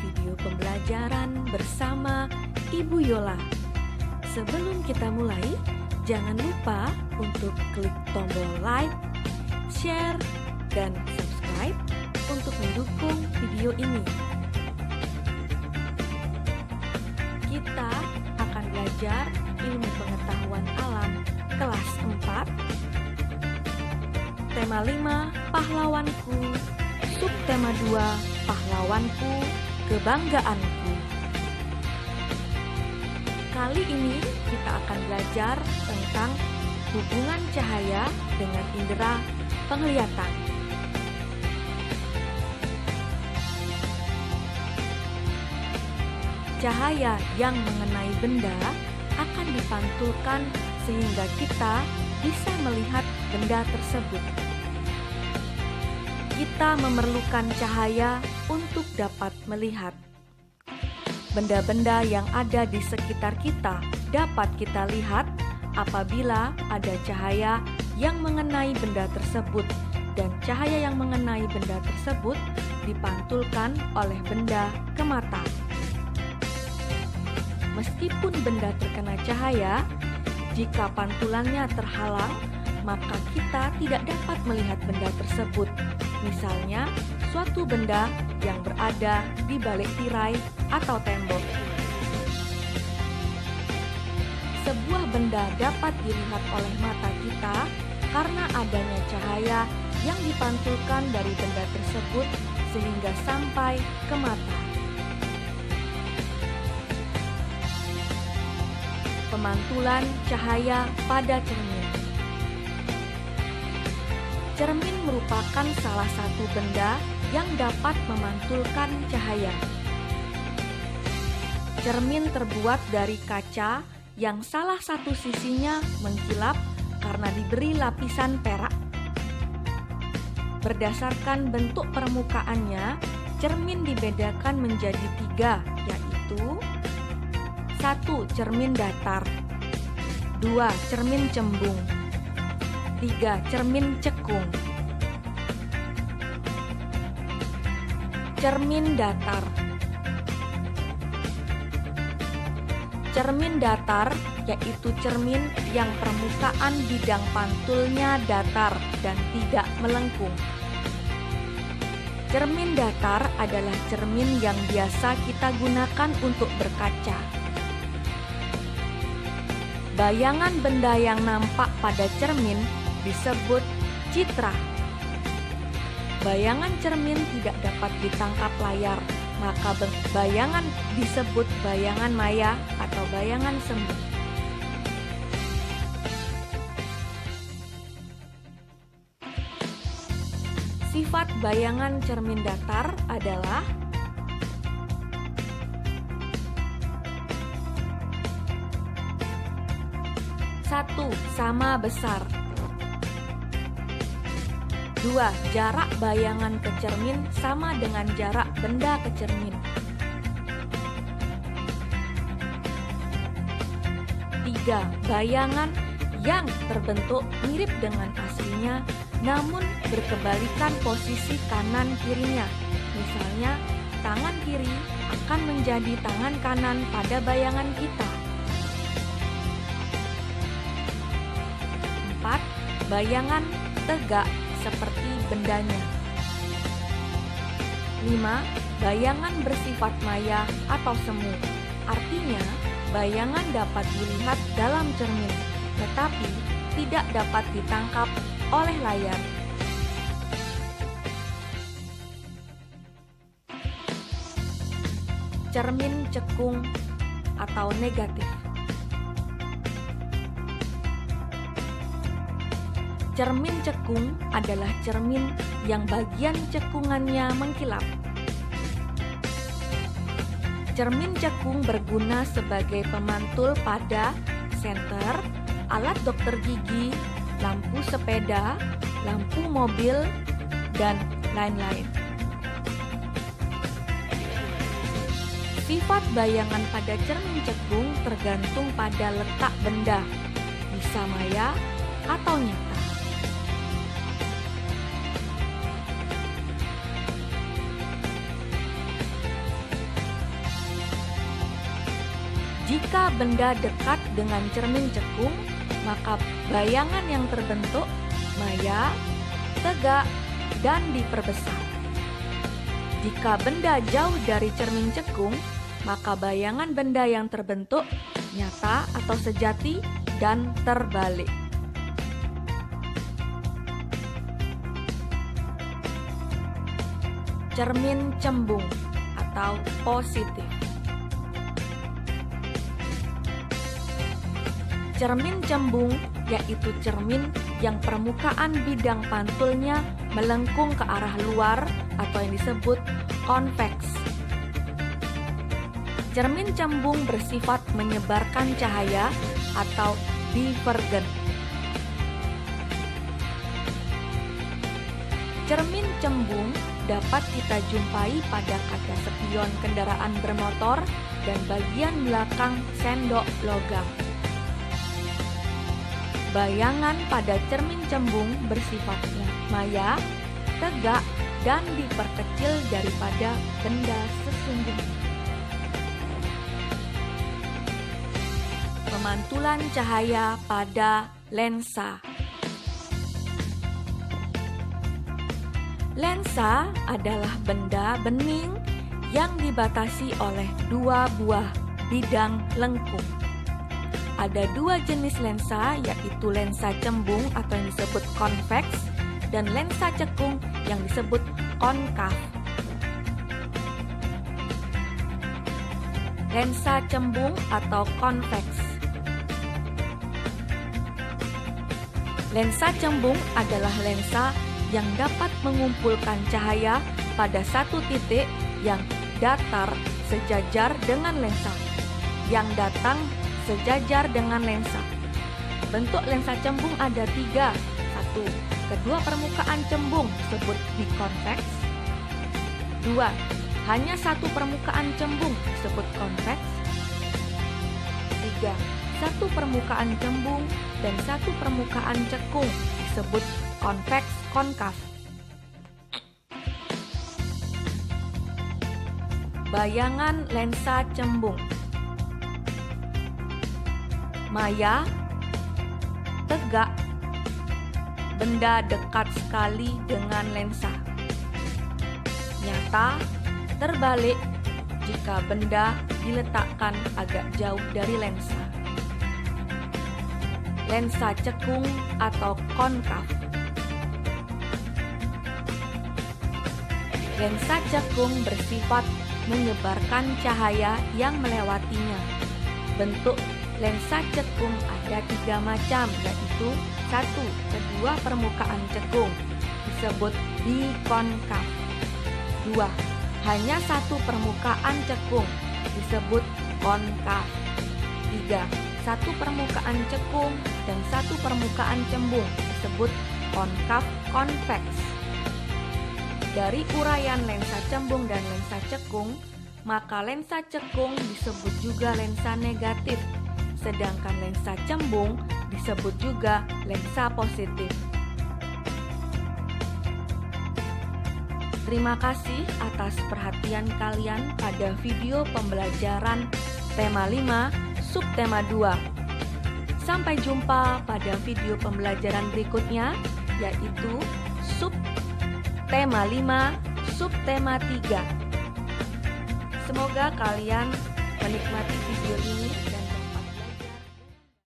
video pembelajaran bersama Ibu Yola. Sebelum kita mulai, jangan lupa untuk klik tombol like, share, dan subscribe untuk mendukung video ini. Kita akan belajar ilmu pengetahuan alam kelas 4, tema 5, pahlawanku, subtema 2, pahlawanku, kebanggaanku. Kali ini kita akan belajar tentang hubungan cahaya dengan indera penglihatan. Cahaya yang mengenai benda akan dipantulkan sehingga kita bisa melihat benda tersebut. Kita memerlukan cahaya untuk dapat melihat. Benda-benda yang ada di sekitar kita dapat kita lihat apabila ada cahaya yang mengenai benda tersebut, dan cahaya yang mengenai benda tersebut dipantulkan oleh benda ke mata. Meskipun benda terkena cahaya, jika pantulannya terhalang, maka kita tidak dapat melihat benda tersebut. Misalnya, suatu benda yang berada di balik tirai atau tembok. Sebuah benda dapat dilihat oleh mata kita karena adanya cahaya yang dipantulkan dari benda tersebut sehingga sampai ke mata. Pemantulan cahaya pada cermin. Cermin merupakan salah satu benda yang dapat memantulkan cahaya. Cermin terbuat dari kaca yang salah satu sisinya mengkilap karena diberi lapisan perak. Berdasarkan bentuk permukaannya, cermin dibedakan menjadi 3, yaitu 1. Cermin datar, 2. Cermin cembung, 3. Cermin cekung. Cermin datar. Cermin datar yaitu cermin yang permukaan bidang pantulnya datar dan tidak melengkung. Cermin datar adalah cermin yang biasa kita gunakan untuk berkaca. Bayangan benda yang nampak pada cermin disebut citra. Bayangan cermin tidak dapat ditangkap layar, maka bayangan disebut bayangan maya atau bayangan semu. Sifat bayangan cermin datar adalah 1. Sama besar. 2. Jarak bayangan ke cermin sama dengan jarak benda ke cermin. 3. Bayangan yang terbentuk mirip dengan aslinya namun berkebalikan posisi kanan kirinya. Misalnya, tangan kiri akan menjadi tangan kanan pada bayangan kita. 4. Bayangan tegak seperti bendanya. 5. Bayangan bersifat maya atau semu. Artinya, bayangan dapat dilihat dalam cermin, tetapi tidak dapat ditangkap oleh layar. Cermin cekung atau negatif. Cermin cekung adalah cermin yang bagian cekungannya mengkilap. Cermin cekung berguna sebagai pemantul pada senter, alat dokter gigi, lampu sepeda, lampu mobil, dan lain-lain. Sifat bayangan pada cermin cekung tergantung pada letak benda, bisa maya atau nyata. Jika benda dekat dengan cermin cekung, maka bayangan yang terbentuk maya, tegak, dan diperbesar. Jika benda jauh dari cermin cekung, maka bayangan benda yang terbentuk nyata atau sejati dan terbalik. Cermin cembung atau positif. Cermin cembung yaitu cermin yang permukaan bidang pantulnya melengkung ke arah luar atau yang disebut konveks. Cermin cembung bersifat menyebarkan cahaya atau divergen. Cermin cembung dapat kita jumpai pada kaca spion kendaraan bermotor dan bagian belakang sendok logam. Bayangan pada cermin cembung bersifatnya maya, tegak, dan diperkecil daripada benda sesungguhnya. Pemantulan cahaya pada lensa. Lensa adalah benda bening yang dibatasi oleh dua buah bidang lengkung. Ada dua jenis lensa, yaitu lensa cembung atau yang disebut konveks dan lensa cekung yang disebut konkav. Lensa cembung atau konveks. Lensa cembung adalah lensa yang dapat mengumpulkan cahaya pada satu titik yang datar sejajar dengan lensa, yang datang sejajar dengan lensa. Bentuk lensa cembung ada tiga. Satu, kedua permukaan cembung disebut bikonveks. Dua, hanya satu permukaan cembung disebut konveks. Tiga, satu permukaan cembung dan satu permukaan cekung disebut konveks konkav. Bayangan lensa cembung. Maya, tegak, benda dekat sekali dengan lensa. Nyata, terbalik jika benda diletakkan agak jauh dari lensa. Lensa cekung atau konkav. Lensa cekung bersifat menyebarkan cahaya yang melewatinya. Bentuk lensa cekung ada tiga macam, yaitu satu, kedua permukaan cekung disebut bikonkav. Dua, hanya satu permukaan cekung disebut konkav. Tiga, satu permukaan cekung dan satu permukaan cembung disebut konkav konveks. Dari uraian lensa cembung dan lensa cekung, maka lensa cekung disebut juga lensa negatif, sedangkan lensa cembung disebut juga lensa positif. Terima kasih atas perhatian kalian pada video pembelajaran tema 5, subtema 2. Sampai jumpa pada video pembelajaran berikutnya, yaitu subtema 5, subtema 3. Semoga kalian menikmati video ini